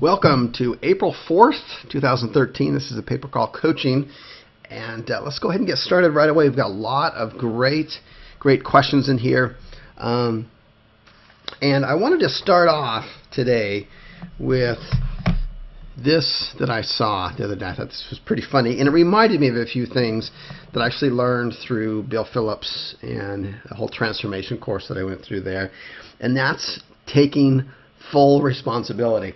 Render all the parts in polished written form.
Welcome to April 4th, 2013. This is a paper called Coaching, and let's go ahead and get started right away. We've got a lot of great questions in here, and I wanted to start off today with this that I saw the other day. I thought this was pretty funny, and it reminded me of a few things that I actually learned through Bill Phillips and the whole transformation course that I went through there, and that's taking full responsibility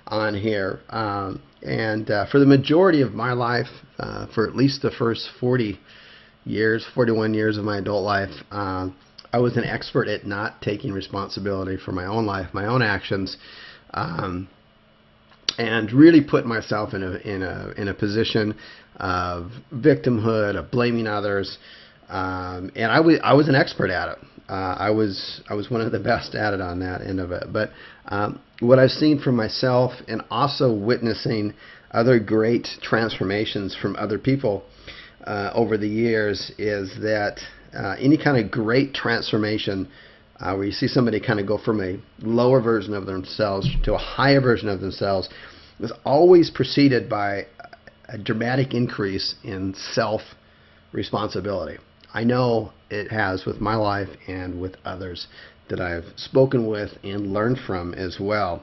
on here. For the majority of my life, for at least the first 41 years of my adult life, I was an expert at not taking responsibility for my own life, my own actions, and really put myself in a position of victimhood, of blaming others, and I was an expert at it. I was one of the best at it on that end of it. But what I've seen from myself, and also witnessing other great transformations from other people over the years, is that any kind of great transformation where you see somebody kind of go from a lower version of themselves to a higher version of themselves is always preceded by a dramatic increase in self-responsibility. I know it has with my life and with others that I've spoken with and learned from as well.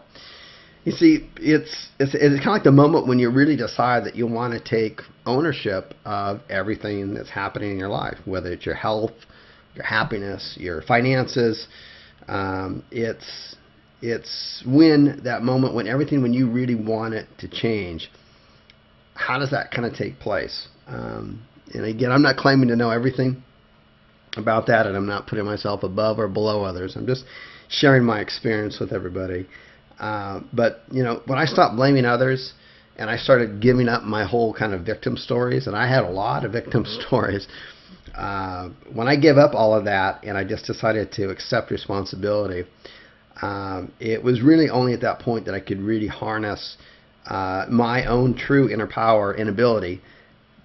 You see, it's kind of like the moment when you really decide that you want to take ownership of everything that's happening in your life, whether it's your health, your happiness, your finances. It's when that moment when you really want it to change. How does that kind of take place? And again, I'm not claiming to know everything about that, and I'm not putting myself above or below others. I'm just sharing my experience with everybody. But when I stopped blaming others and I started giving up my whole kind of victim stories, and I had a lot of victim stories, when I gave up all of that and I just decided to accept responsibility, it was really only at that point that I could really harness my own true inner power and ability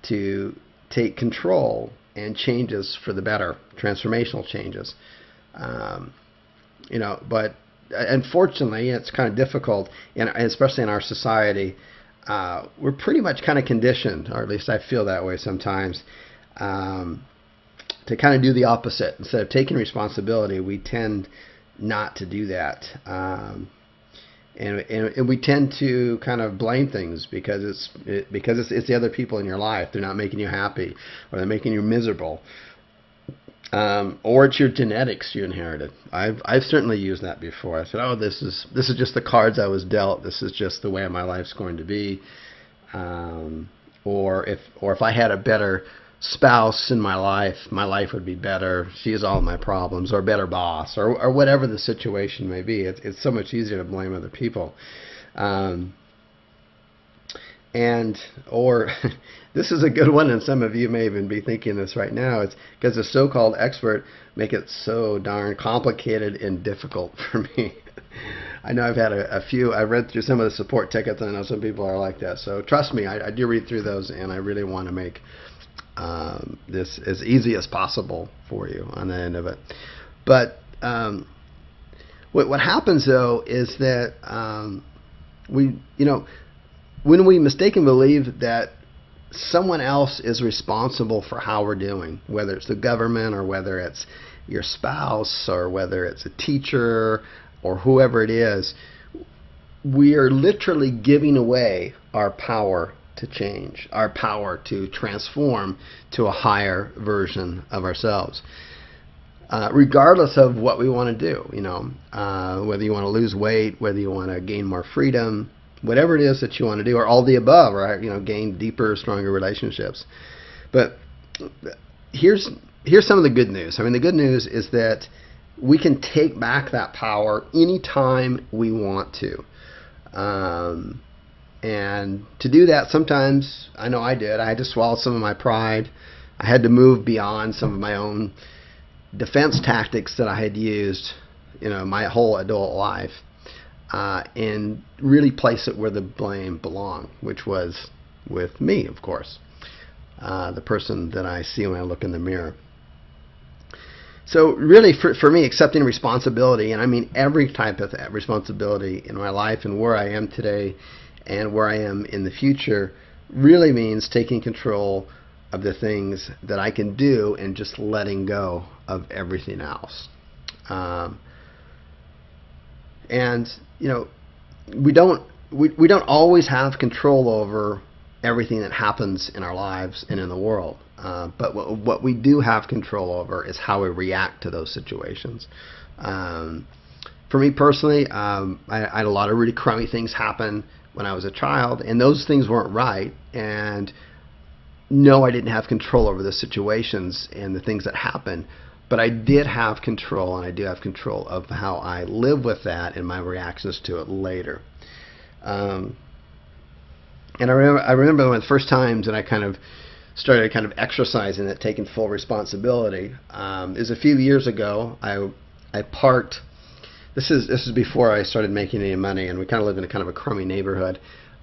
to take control and changes for the better, transformational changes. But unfortunately, it's kind of difficult, and especially in our society, we're pretty much kind of conditioned, or at least I feel that way sometimes, to kind of do the opposite. Instead of taking responsibility, we tend not to do that. And we tend to kind of blame things because it's the other people in your life. They're not making you happy, or they're making you miserable, or it's your genetics you inherited. I've certainly used that before. I said, "Oh, this is just the cards I was dealt. This is just the way my life's going to be." Or if I had a better spouse in my life would be better. She has all my problems, or a better boss, or whatever the situation may be. It's so much easier to blame other people. Or this is a good one, and some of you may even be thinking this right now. It's because the so-called expert make it so darn complicated and difficult for me. I know I've had a few. I read through some of the support tickets, and I know some people are like that. So trust me, I do read through those, and I really want to make this as easy as possible for you on the end of it. But what happens though is that when we mistakenly believe that someone else is responsible for how we're doing, whether it's the government, or whether it's your spouse, or whether it's a teacher, or whoever it is, we are literally giving away our power to change, our power to transform to a higher version of ourselves, regardless of what we want to do. Whether you want to lose weight, whether you want to gain more freedom, whatever it is that you want to do, or all the above, right? Gain deeper, stronger relationships. But here's some of the good news. I mean, the good news is that we can take back that power anytime we want to. And to do that, sometimes, I know I did, I had to swallow some of my pride. I had to move beyond some of my own defense tactics that I had used, my whole adult life, and really place it where the blame belonged, which was with me, of course, the person that I see when I look in the mirror. So really, for me, accepting responsibility, and I mean every type of responsibility in my life and where I am today and where I am in the future, really means taking control of the things that I can do and just letting go of everything else. Um, and you know, we don't always have control over everything that happens in our lives and in the world. But what we do have control over is how we react to those situations. For me personally, I had a lot of really crummy things happen when I was a child, and those things weren't right. And no, I didn't have control over the situations and the things that happened, but I did have control, and I do have control of how I live with that and my reactions to it later. Um, and I remember one of the first times that I kind of started kind of exercising it, taking full responsibility. It was a few years ago. I parked. This is before I started making any money, and we kind of lived in a kind of a crummy neighborhood.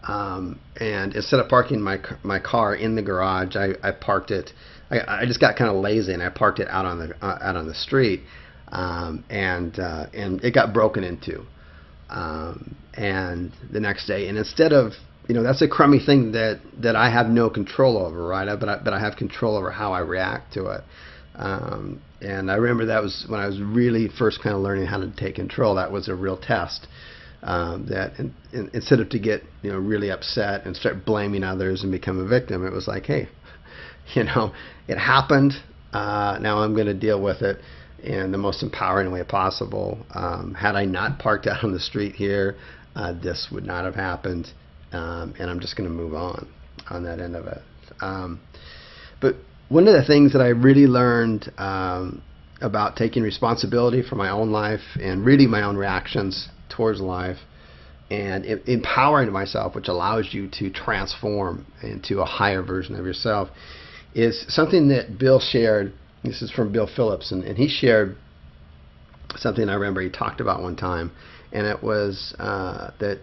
And instead of parking my car in the garage, I parked it. I just got kind of lazy, and I parked it out on the street, and it got broken into. And the next day, and instead of, that's a crummy thing that I have no control over, right? But I have control over how I react to it. And I remember that was when I was really first kind of learning how to take control. That was a real test. Instead of to get really upset and start blaming others and become a victim, it was like, hey, it happened. Now I'm going to deal with it in the most empowering way possible. Had I not parked out on the street here, this would not have happened. And I'm just going to move on that end of it. But one of the things that I really learned about taking responsibility for my own life and reading my own reactions towards life and empowering myself, which allows you to transform into a higher version of yourself, is something that Bill shared. This is from Bill Phillips, and he shared something I remember he talked about one time, and it was that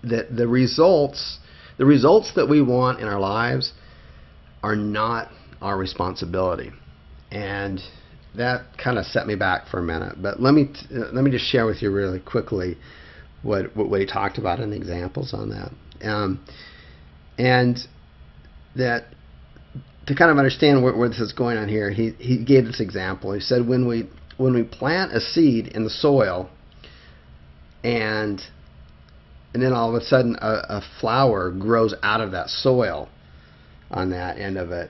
the results that we want in our lives are not our responsibility. And that kind of set me back for a minute. But let me just share with you really quickly what he talked about and the examples on that. And that to kind of understand where this is going on here, he gave this example. He said when we plant a seed in the soil and then all of a sudden a flower grows out of that soil on that end of it,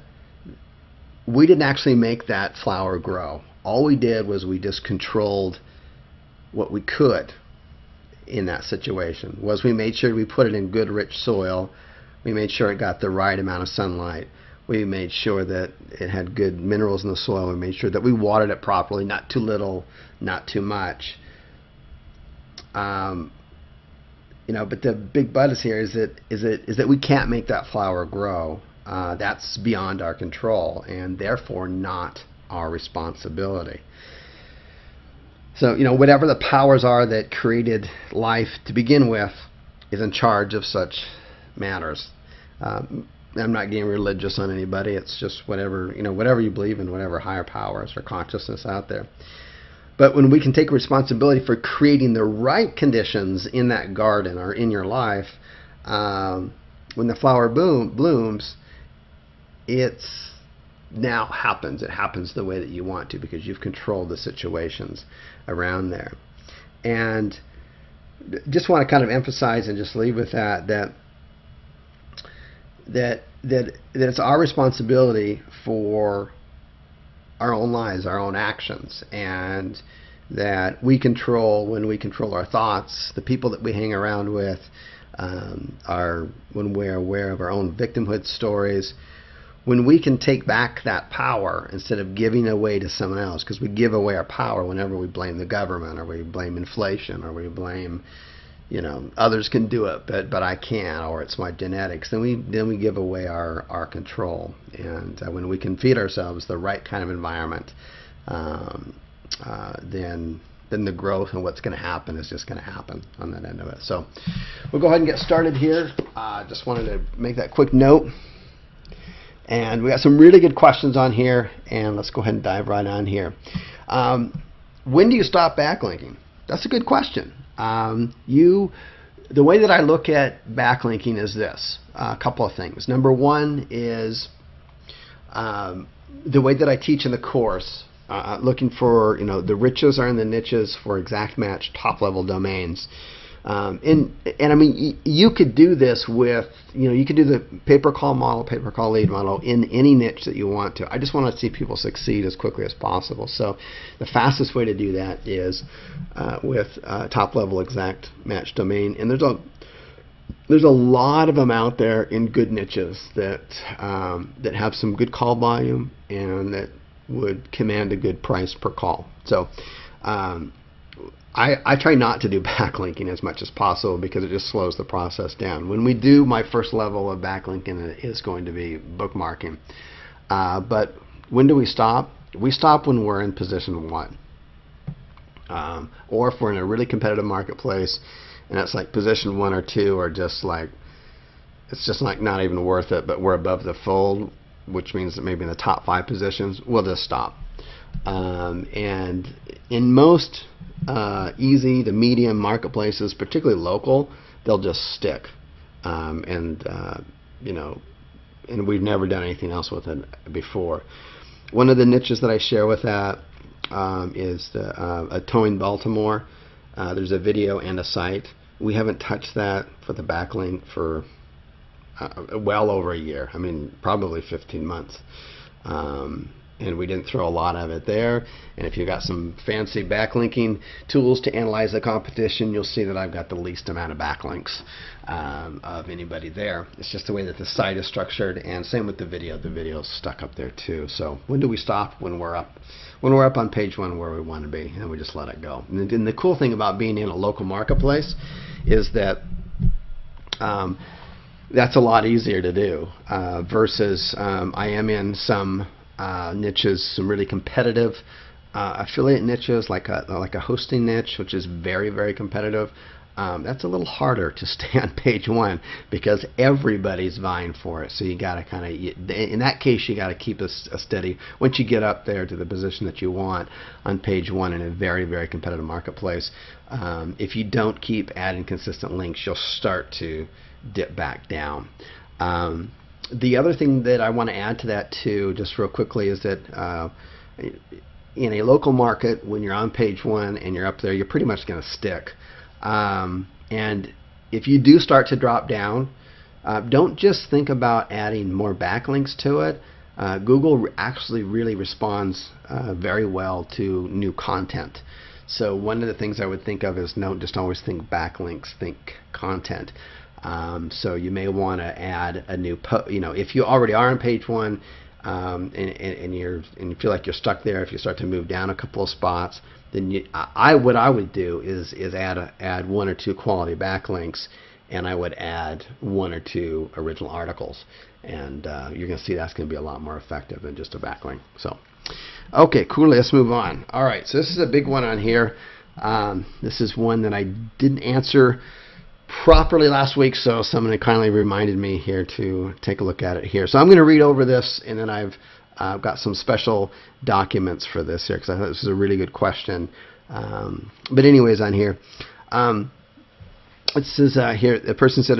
we didn't actually make that flower grow. All we did was we just controlled what we could in that situation. Was we made sure we put it in good rich soil. We made sure it got the right amount of sunlight. We made sure that it had good minerals in the soil. We made sure that we watered it properly, not too little, not too much. But the big but is here is that we can't make that flower grow. That's beyond our control and therefore not our responsibility. So, whatever the powers are that created life to begin with is in charge of such matters. I'm not getting religious on anybody. It's just whatever you believe in, whatever higher powers or consciousness out there. But when we can take responsibility for creating the right conditions in that garden or in your life, when the flower blooms, it now happens. It happens the way that you want to because you've controlled the situations around there. And just want to kind of emphasize and just leave with that it's our responsibility for our own lives, our own actions, and that we control when we control our thoughts, the people that we hang around with, when we're aware of our own victimhood stories, when we can take back that power instead of giving away to someone else, because we give away our power whenever we blame the government or we blame inflation or we blame, others can do it, but I can't, or it's my genetics. Then we give away our control. And when we can feed ourselves the right kind of environment, then the growth and what's going to happen is just going to happen on that end of it. So we'll go ahead and get started here. Just wanted to make that quick note. And we got some really good questions on here, and let's go ahead and dive right on here. When do you stop backlinking? That's a good question. The way that I look at backlinking is this: a couple of things. Number one is the way that I teach in the course, looking for, the riches are in the niches for exact match top level domains. And I mean, you could do this with, you could do the pay-per-call model, pay-per-call lead model in any niche that you want to. I just want to see people succeed as quickly as possible. So the fastest way to do that is with top-level exact match domain. And there's a lot of them out there in good niches that have some good call volume and that would command a good price per call. So I try not to do backlinking as much as possible because it just slows the process down. When we do, my first level of backlinking is going to be bookmarking. But when do we stop? We stop when we're in position 1. Or if we're in a really competitive marketplace and it's like position 1 or 2 are just like, it's just like not even worth it, but we're above the fold, which means that maybe in the top 5 positions, we'll just stop. And in most easy to medium marketplaces, particularly local, they'll just stick. And we've never done anything else with it before. One of the niches that I share with that is a towing Baltimore. There's a video and a site. We haven't touched that for the backlink for well over a year. I mean, probably 15 months. And we didn't throw a lot of it there. And if you've got some fancy backlinking tools to analyze the competition, you'll see that I've got the least amount of backlinks of anybody there. It's just the way that the site is structured, and same with the video. The video's stuck up there too. So when do we stop? When we're up on page 1 where we want to be, and we just let it go. And the cool thing about being in a local marketplace is that that's a lot easier to do versus I am in some niches, some really competitive affiliate niches, like a hosting niche, which is very, very competitive. That's a little harder to stay on page 1 because everybody's vying for it. So you got to kind of, in that case, you got to keep a steady. Once you get up there to the position that you want on page 1 in a very, very competitive marketplace, if you don't keep adding consistent links, you'll start to dip back down. The other thing that I want to add to that too, just real quickly, is that in a local market, when you're on page 1 and you're up there, you're pretty much going to stick. And if you do start to drop down, don't just think about adding more backlinks to it. Google actually really responds very well to new content. So one of the things I would think of is don't just always think backlinks, think content. So you may want to add a new if you already are on page 1 and you feel like you're stuck there, if you start to move down a couple of spots, then what I would do is add 1 or 2 quality backlinks, and I would add 1 or 2 original articles, and you're going to see that's going to be a lot more effective than just a backlink. So okay, cool, let's move on. All right, so this is a big one on here. This is one that I didn't answer properly last week, so someone kindly reminded me here to take a look at it here. So I'm going to read over this, and then I've got some special documents for this here because I thought this was a really good question. But anyways, on here, it says here, the person said,